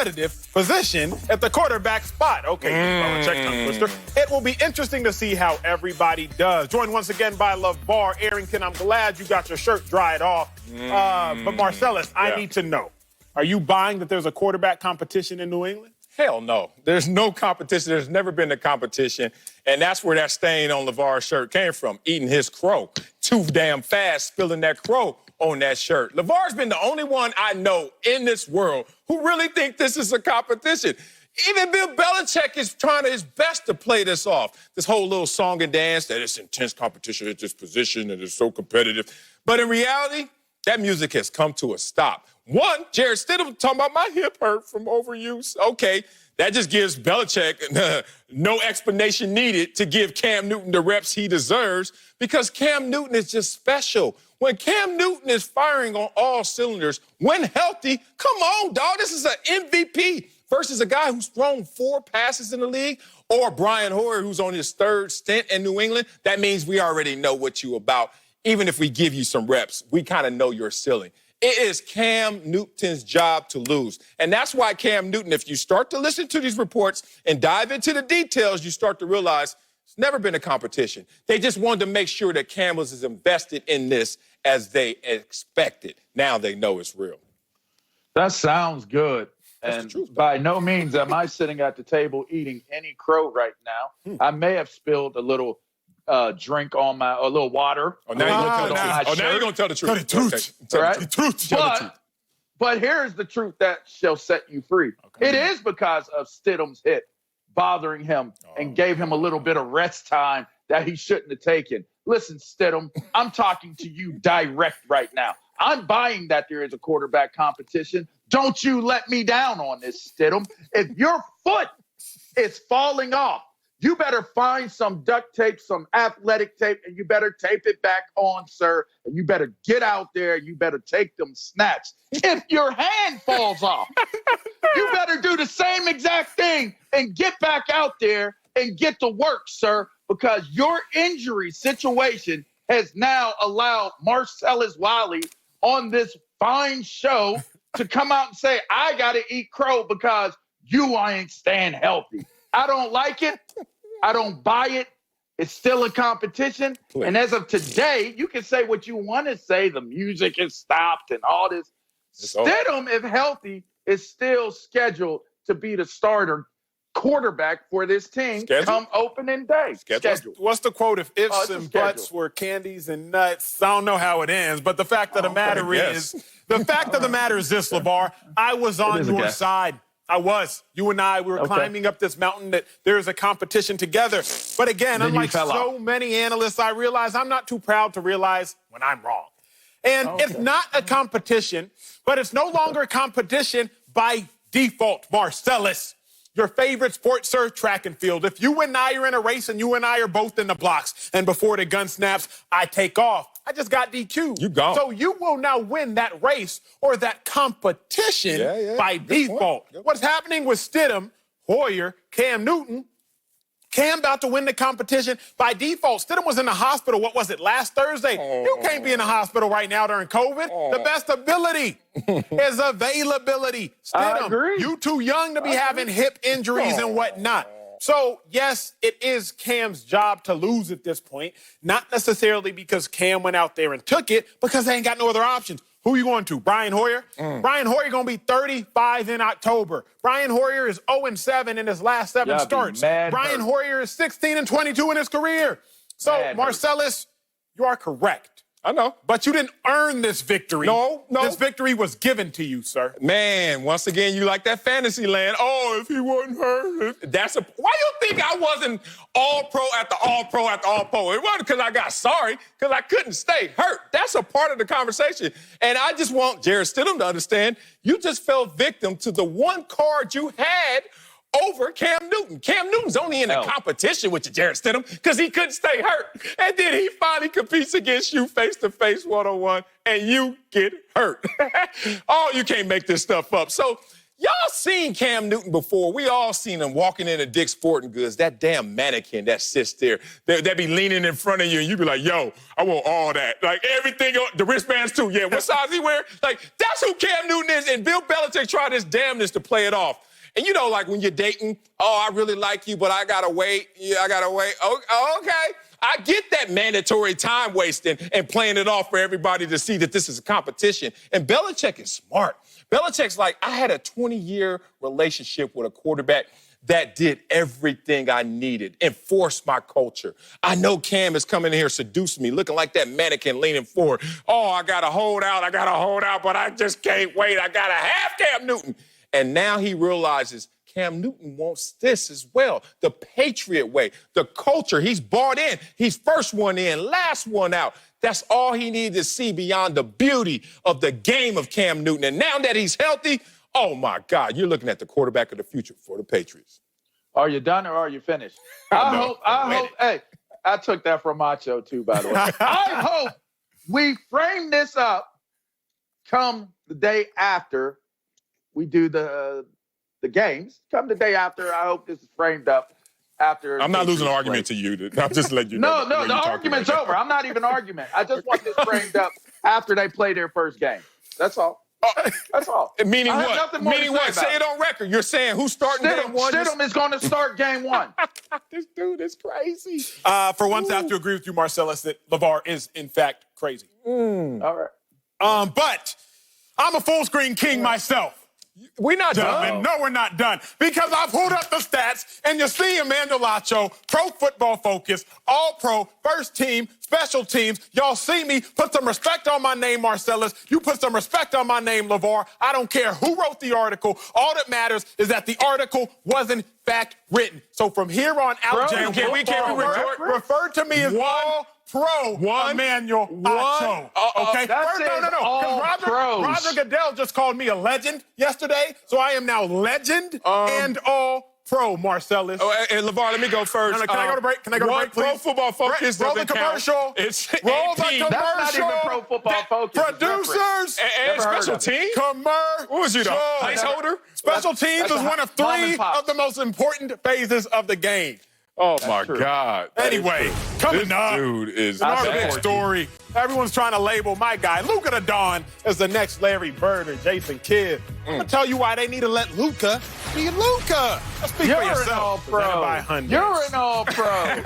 competitive position at the quarterback spot. Okay, Belichick tongue twister. It will be interesting to see how everybody does. Joined once again by LeVar Arrington. I'm glad you got your shirt dried off. But Marcellus, I need to know, are you buying that there's a quarterback competition in New England? Hell no. There's no competition. There's never been a competition. And that's where that stain on LeVar's shirt came from, eating his crow. Too damn fast, spilling that crow on that shirt. LeVar's been the only one I know in this world who really think this is a competition. Even Bill Belichick is trying his best to play this off. This whole little song and dance that it's intense competition at this position and it's so competitive. But in reality, that music has come to a stop. One, Jarrett Stidham talking about my hip hurt from overuse. Okay, that just gives Belichick no explanation needed to give Cam Newton the reps he deserves because Cam Newton is just special. When Cam Newton is firing on all cylinders, when healthy, come on, dog. This is an MVP versus a guy who's thrown 4 passes in the league, or Brian Hoyer, who's on his 3rd stint in New England. That means we already know what you about. Even if we give you some reps, we kind of know your ceiling. It is Cam Newton's job to lose. And that's why Cam Newton, if you start to listen to these reports and dive into the details, you start to realize it's never been a competition. They just wanted to make sure that Cam was as invested in this as they expected. Now they know it's real. That sounds good. That's and the truth, by no means am I sitting at the table eating any crow right now. I may have spilled a little drink on a little water. Oh, now you're going to tell the truth. Tell the truth. Okay. Tell Right? the truth. Tell the truth. But here's the truth that shall set you free. Okay. It is because of Stidham's hit bothering him and gave him a little bit of rest time that he shouldn't have taken. Listen, Stidham, I'm talking to you direct right now. I'm buying that there is a quarterback competition. Don't you let me down on this, Stidham. If your foot is falling off, you better find some duct tape, some athletic tape, and you better tape it back on, sir. And you better get out there. You better take them snaps. If your hand falls off, you better do the same exact thing and get back out there and get to work, sir, because your injury situation has now allowed Marcellus Wiley on this fine show to come out and say, I got to eat crow because you ain't staying healthy. I don't like it. I don't buy it. It's still a competition. Please. And as of today, you can say what you want to say. The music is stopped and all this. Stidham, if healthy, is still scheduled to be the starter quarterback for this team come opening day. Scheduled. What's the quote? If ifs and buts were candies and nuts, I don't know how it ends. But the fact of the matter is this, LeVar. I was on your side. I was. You and I, we were climbing up this mountain that there is a competition together. But again, unlike so many analysts, I realize I'm not too proud to realize when I'm wrong. And it's not a competition, but it's no longer a competition by default, Marcellus. Your favorite sport, sir, track and field. If you and I are in a race and you and I are both in the blocks, and before the gun snaps, I take off. I just got DQ'd. You gone. So you will now win that race or that competition by default. What's happening with Stidham, Hoyer, Cam Newton? Cam about to win the competition by default. Stidham was in the hospital, what was it, last Thursday? You can't be in the hospital right now during COVID. The best ability is availability. Stidham, you too young to be having hip injuries and whatnot. So, yes, it is Cam's job to lose at this point, not necessarily because Cam went out there and took it, because they ain't got no other options. Who are you going to? Brian Hoyer? Brian Hoyer going to be 35 in October. Brian Hoyer is 0-7 in his last 7 starts. Brian Hoyer is 16-22 in his career. So, Marcellus, you are correct. I know. But you didn't earn this victory. No. This victory was given to you, sir. Man, once again, you like that fantasy land. Oh, if he wasn't hurt. Why you think I wasn't all-pro after all-pro after all-pro? It wasn't because I got sorry, because I couldn't stay hurt. That's a part of the conversation. And I just want Jarrett Stidham to understand, you just fell victim to the one card you had over Cam Newton. Cam Newton's only in a competition with you, Jarrett Stidham, because he couldn't stay hurt. And then he finally competes against you face-to-face, one-on-one, and you get hurt. Oh, you can't make this stuff up. So Y'all seen Cam Newton before. We all seen him walking into Dick's Sporting Goods. That damn mannequin that sits there, that be leaning in front of you, and you be like, yo, I want all that. Like, everything, the wristbands too. Yeah, what size he wear? Like, that's who Cam Newton is, and Bill Belichick tried his damnness to play it off. And you know, like when you're dating, oh, I really like you, but I gotta wait. Yeah, I gotta wait. Oh, okay. I get that mandatory time wasting and playing it off for everybody to see that this is a competition. And Belichick is smart. Belichick's like, I had a 20-year relationship with a quarterback that did everything I needed, enforced my culture. I know Cam is coming in here seducing me, looking like that mannequin leaning forward. Oh, I gotta hold out, but I just can't wait. I gotta have Cam Newton. And now he realizes Cam Newton wants this as well, the Patriot way, the culture. He's bought in. He's first one in, last one out. That's all he needed to see beyond the beauty of the game of Cam Newton. And now that he's healthy, oh, my God, you're looking at the quarterback of the future for the Patriots. Are you done or are you finished? I hope, hey, I took that from Macho too, by the way. I hope we frame this up come the day after we do the games. Come the day after, I hope this is framed up after. I'm not losing an argument to you. I'm just letting you know. No, the argument's over. I'm not even arguing. I just want this framed up after they play their first game. That's all. That's all. Meaning what? Meaning what? Say it on record. You're saying who's starting game one? Stidham is going to start game one. This dude is crazy. For once, I have to agree with you, Marcellus, that LeVar is, in fact, crazy. All right. But I'm a full screen king myself. We're not done. No, we're not done. Because I've pulled up the stats, and you see Emmanuel Acho, Pro Football Focus, All-Pro, First Team, Special Teams. Y'all see me. Put some respect on my name, Marcellus. You put some respect on my name, LeVar. I don't care who wrote the article. All that matters is that the article was, in fact, written. So from here on out, can we refer to me as All-Pro Emmanuel Acho. Okay? No. Roger Goodell just called me a legend yesterday, so I am now legend and All-Pro, Marcellus. And LeVar, let me go first. Can I go to break? Can I go to break, please? Pro Football Focus roll the commercial. Count. It's roll the commercial. That's not even Pro Football Focus. Producers. And special team? Commercial. What was you, the placeholder? Special teams is one of three of the most important phases of the game. Oh, my God. Anyway, coming up, dude is another big story. Everyone's trying to label my guy, Luka the Don, as the next Larry Bird or Jason Kidd. I'm going to tell you why they need to let Luka be Luka. Speak for yourself. You're an all-pro.